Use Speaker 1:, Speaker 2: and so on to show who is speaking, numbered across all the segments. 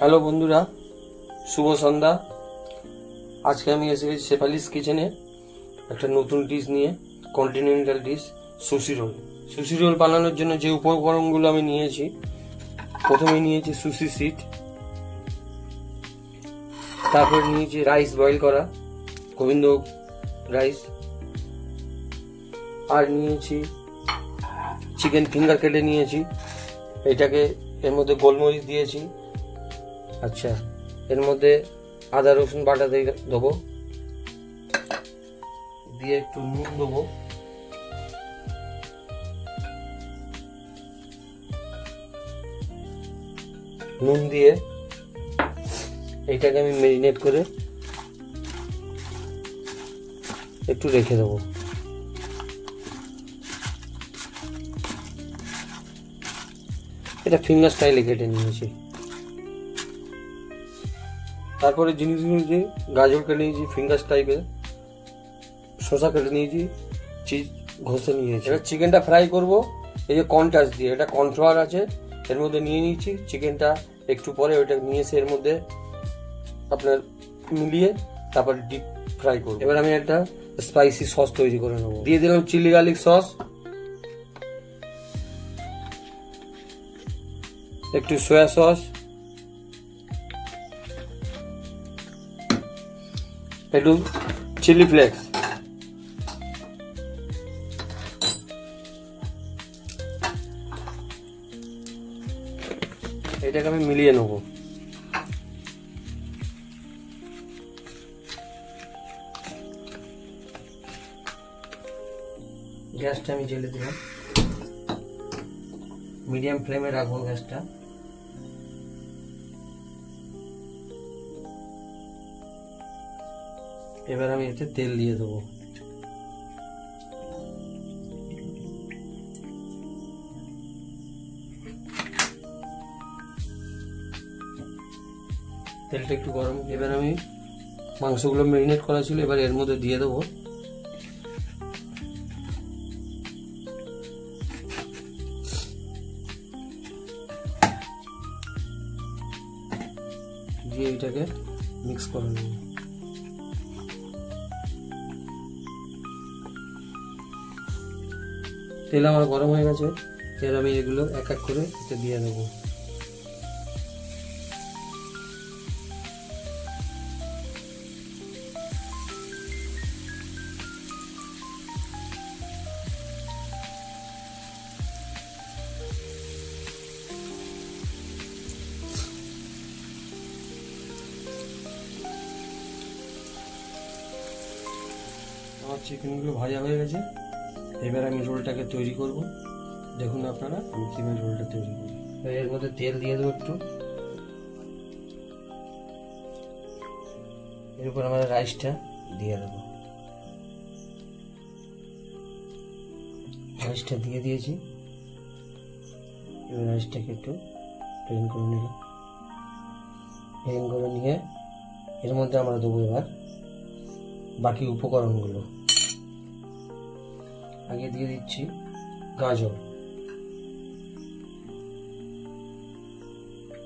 Speaker 1: Hello বন্ধুরা, শুভ সন্ধ্যা। আজকে আমি এসে গেছি শেফালিস কিচেনে একটা নতুন ডিশ নিয়ে, continental dish sushi role. Sushi role বানানোর জন্য যে উপকরণগুলো আমি নিয়েছি, প্রথমে নিয়েছি সুশি সিড, তারপর নিয়েছি রাইস বয়েল করা, গোবিন্দ রাইস, আর নিয়েছি চিকেন ফিঙ্গার কেটে নিয়েছি। এটাকে এর মধ্যে গোলমরিচ দিয়েছি। আচ্ছা, এর মধ্যে আদা রসুন বাটা দেবো, দিয়ে একটু নুন দেবো, নুন দিয়ে এইটাকে আমি ম্যারিনেট করে একটু রেখে দেবো। এটা ফিঙ্গার স্টাইলে কেটে নিয়েছি। তারপরে জিনিসগুলো যে গাজর কেটে নিয়েছি ফিঙ্গার স্টাইলে, শসা কেটে নিয়েছি, চিজ ঘষে নিয়েছি। এবার চিকেনটা ফ্রাই করব এই যে কর্নটাস দিয়ে, এটা কর্নফ্লাওয়ার আছে, এর মধ্যে নিয়ে নিয়েছি চিকেনটা। একটু পরে ওইটা নিয়ে এসে এর মধ্যে আপনার মিলিয়ে তারপর ডিপ ফ্রাই করব। এবার আমি একটা স্পাইসি সস তৈরি করে নেবো। দিয়ে দিলাম চিলি গার্লিক সস, একটু সয়া সস, একটু চিলি ফ্লেক্স, এটাকে আমি মিলিয়ে নেব। গ্যাসটা আমি জ্বেলে দিলাম, মিডিয়াম ফ্লেমে রাখবো গ্যাসটা। এবার আমি এতে তেল দিয়ে দেবো। তেলটা একটু গরম। এবার আমি মাংসগুলো ম্যারিনেট করা ছিল, এবার এর মধ্যে দিয়ে দেবো। দিয়ে এটাকে মিক্স করে নেব। তেল আমার গরম হয়ে গেছে, এবার আমি এগুলো এক এক করে এতে দিয়ে দেবো। আমার চিকেনগুলো ভাজা হয়ে গেছে, এবার আমি রোলটাকে তৈরি করব। দেখুন আপনারা আমি কিভাবে রোলটা তৈরি করি। এর মধ্যে তেল দিয়ে দেবো একটু, এর উপর আমরা রাইসটা দিয়ে দেবো। রাইসটা দিয়ে দিয়েছি, এবার রাইসটাকে একটু প্লেন করে নিলাম। প্লেন করে নিয়ে এর মধ্যে আমরা দেবো এবার বাকি উপকরণগুলো। আগে দিয়ে দিচ্ছি গাজর,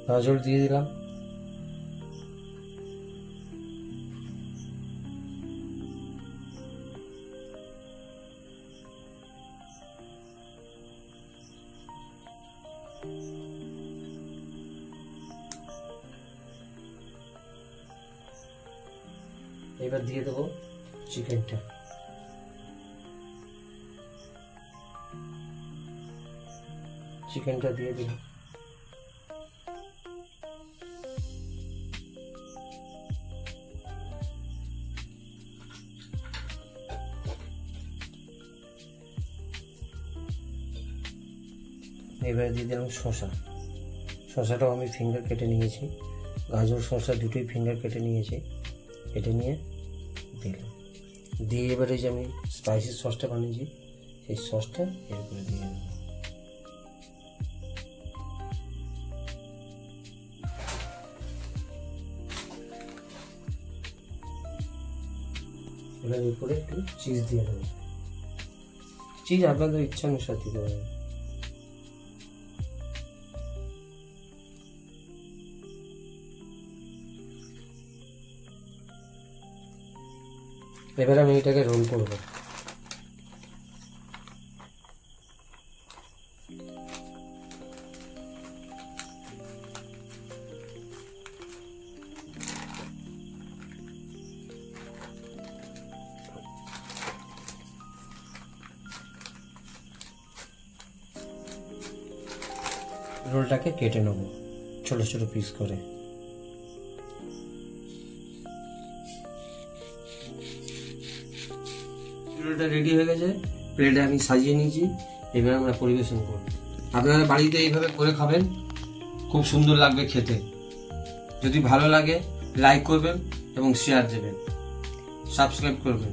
Speaker 1: গাজর দিয়ে দিলাম। এবার দিয়ে দেবো চিকেনটা। চিকেনটা দিয়ে দিলাম। এবার দিয়ে দিলাম শসা। শসাটাও আমি ফিঙ্গার কেটে নিয়েছি, গাজর শসা দুটোই ফিঙ্গার কেটে নিয়েছি। কেটে নিয়ে দিলাম, দিয়ে এবারে যে আমি স্পাইসি সসটা বানিয়েছি সেই সসটা এর উপরে দিয়ে দেবো। এবার উপরে একটু চিজ দিয়ে দেবো। চিজ আপনাদের ইচ্ছা অনুসার দিতে পারেন। এবার আমি এটাকে রোল করব। রোলটাকে কেটে নেব ছোট ছোট পিস করে। রোলটা রেডি হয়ে গেছে, প্লেটে আমি সাজিয়ে নিয়েছি। এবার আমরা পরিবেশন করব। আপনারা বাড়িতে এইভাবে করে খাবেন, খুব সুন্দর লাগবে খেতে। যদি ভালো লাগে লাইক করবেন এবং শেয়ার দেবেন, সাবস্ক্রাইব করবেন।